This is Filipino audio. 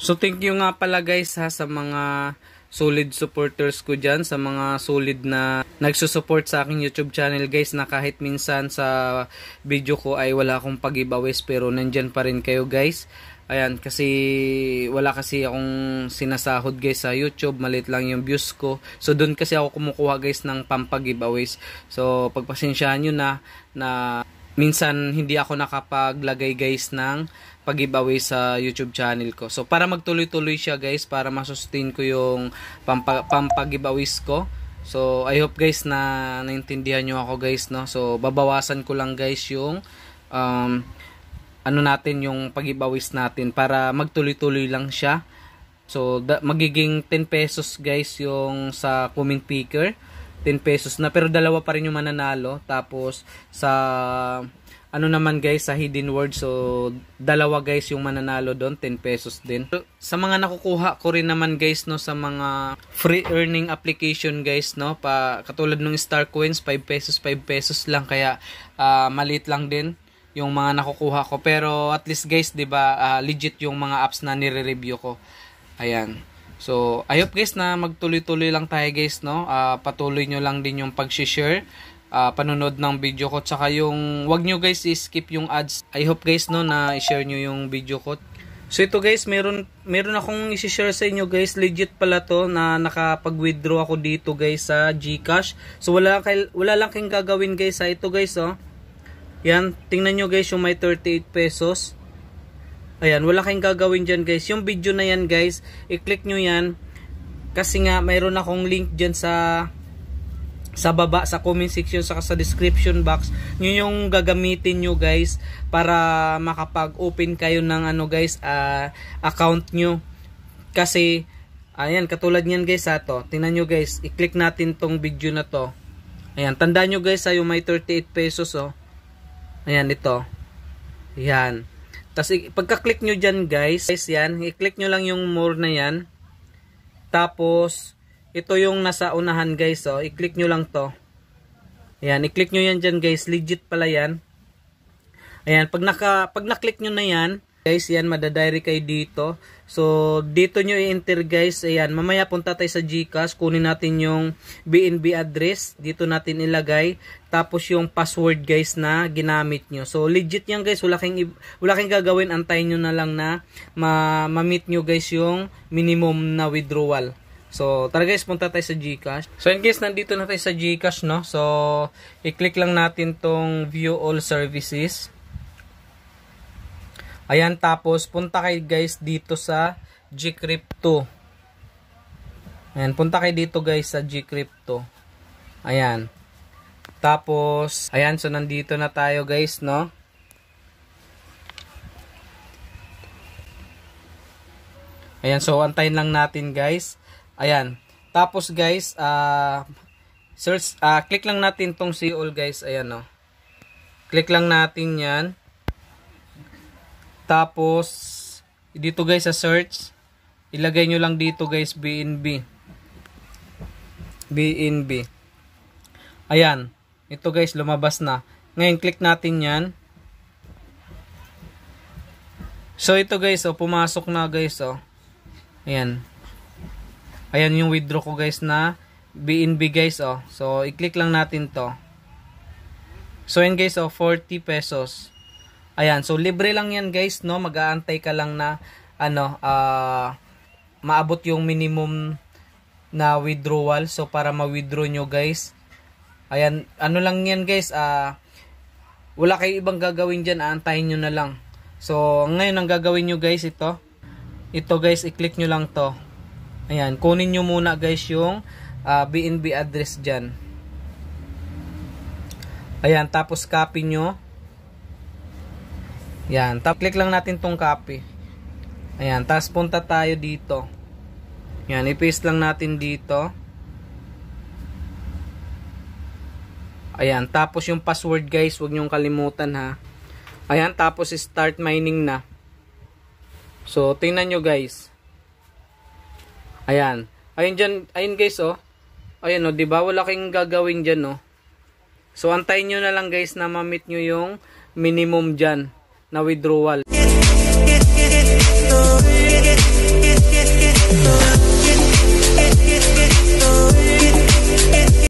So thank you nga pala guys ha sa mga solid supporters ko dyan, sa mga solid na nagsusupport sa aking YouTube channel guys, na kahit minsan sa video ko ay wala akong pag-giveaways pero nandyan pa rin kayo guys. Ayan, kasi wala kasi akong sinasahod guys sa YouTube, maliit lang yung views ko. So doon kasi ako kumukuha guys ng pampag-giveaways. So pagpasensyahan nyo na minsan hindi ako nakapaglagay guys ng pag-giveaway sa YouTube channel ko. So para magtuloy-tuloy siya guys, para masustain ko yung pampag-giveaways ko. So I hope guys na naintindihan nyo ako guys, no. So babawasan ko lang guys yung ano natin, yung pag-giveaways natin para magtuloy-tuloy lang siya. So magiging 10 pesos guys yung sa comment picker. 10 pesos na, pero dalawa pa rin yung mananalo. Tapos sa ano naman guys, sa hidden word, so dalawa guys yung mananalo doon, 10 pesos din. So, sa mga nakukuha ko rin naman guys, no, sa mga free earning application guys, no, katulad ng Star Coins, 5 pesos lang, kaya maliit lang din yung mga nakukuha ko. Pero at least guys, 'di ba, legit yung mga apps na nire-review ko. Ayan. So, I hope guys na magtuloy-tuloy lang tayo guys, no. Patuloy nyo lang din yung pag-share, panonood ng video ko, tsaka yung wag nyo guys i-skip yung ads. I hope guys, no, na i-share nyo yung video ko. So ito guys, meron akong i-share sa inyo guys, legit pala to, na nakapag-withdraw ako dito guys sa GCash. So wala lang kayong gagawin guys sa ito guys, oh. Yan, tingnan nyo guys yung may 38 pesos. Ayan, wala kayong gagawin dyan guys. Yung video na yan guys, i-click nyo yan. Kasi nga, mayroon akong link dyan sa baba, sa comment section, saka sa description box. Yun yung gagamitin nyo guys para makapag-open kayo ng ano guys, account nyo. Kasi, ayan, katulad nyan guys to. Tingnan nyo guys, i-click natin tong video na to. Ayan, tandaan nyo guys yung may 38 pesos, oh. Ayan, ito. Ayan. Tapos pagka-click nyo dyan guys, yan, i-click nyo lang yung more na yan. Tapos, ito yung nasa unahan guys, oh. I-click nyo lang to. Ayan, i-click nyo yan dyan guys. Legit pala yan. Ayan, pag na-click nyo na yan, guys, yan, madadirect kayo dito. So, dito nyo i-enter guys. Ayan, mamaya punta tayo sa GCash. Kunin natin yung BNB address. Dito natin ilagay. Tapos yung password guys na ginamit nyo. So, legit yan guys. Wala kayong gagawin. Antayin nyo na lang na ma-meet nyo guys yung minimum na withdrawal. So, tara guys, punta tayo sa GCash. So, in case nandito na tayo sa GCash, no? So, i-click lang natin tong view all services. Ayan, tapos punta kayo guys dito sa GCrypto. Ayan, punta kayo dito guys sa GCrypto. Ayan. Tapos, ayan, so nandito na tayo guys, no? Ayan, so antayin lang natin guys. Ayan. Tapos guys, search, click lang natin tong see all guys. Ayan, no? Click lang natin yan. Tapos, dito guys sa search, ilagay nyo lang dito guys, BNB. Ayan. Ito guys, lumabas na. Ngayon, click natin yan. So, ito guys, oh, pumasok na guys, oh. Ayan. Ayan yung withdraw ko guys na BNB guys, oh. So, i-click lang natin to. So, yan guys, oh, 40 pesos. Ayan, so libre lang yan guys, no? Mag-aantay ka lang na maabot yung minimum na withdrawal. So para ma-withdraw nyo guys, ayan, ano lang yan guys, wala kayo ibang gagawin dyan, aantayin nyo na lang. So ngayon ang gagawin nyo guys, ito guys, i-click nyo lang to. Ayan, kunin nyo muna guys yung BNB address dyan. Ayan, tapos copy nyo. Yan, click lang natin tong copy. Ayan, tapos punta tayo dito. Yan, i-paste lang natin dito. Ayan, tapos yung password guys, huwag nyong kalimutan ha. Ayan, tapos start mining na. So, tingnan nyo guys. Ayan. Ayun dyan, ayun guys, oh. Ayan, oh, diba? Wala kayong gagawin dyan, oh. So, antayin nyo na lang guys na ma-meet nyo yung minimum dyan na withdrawal. ito,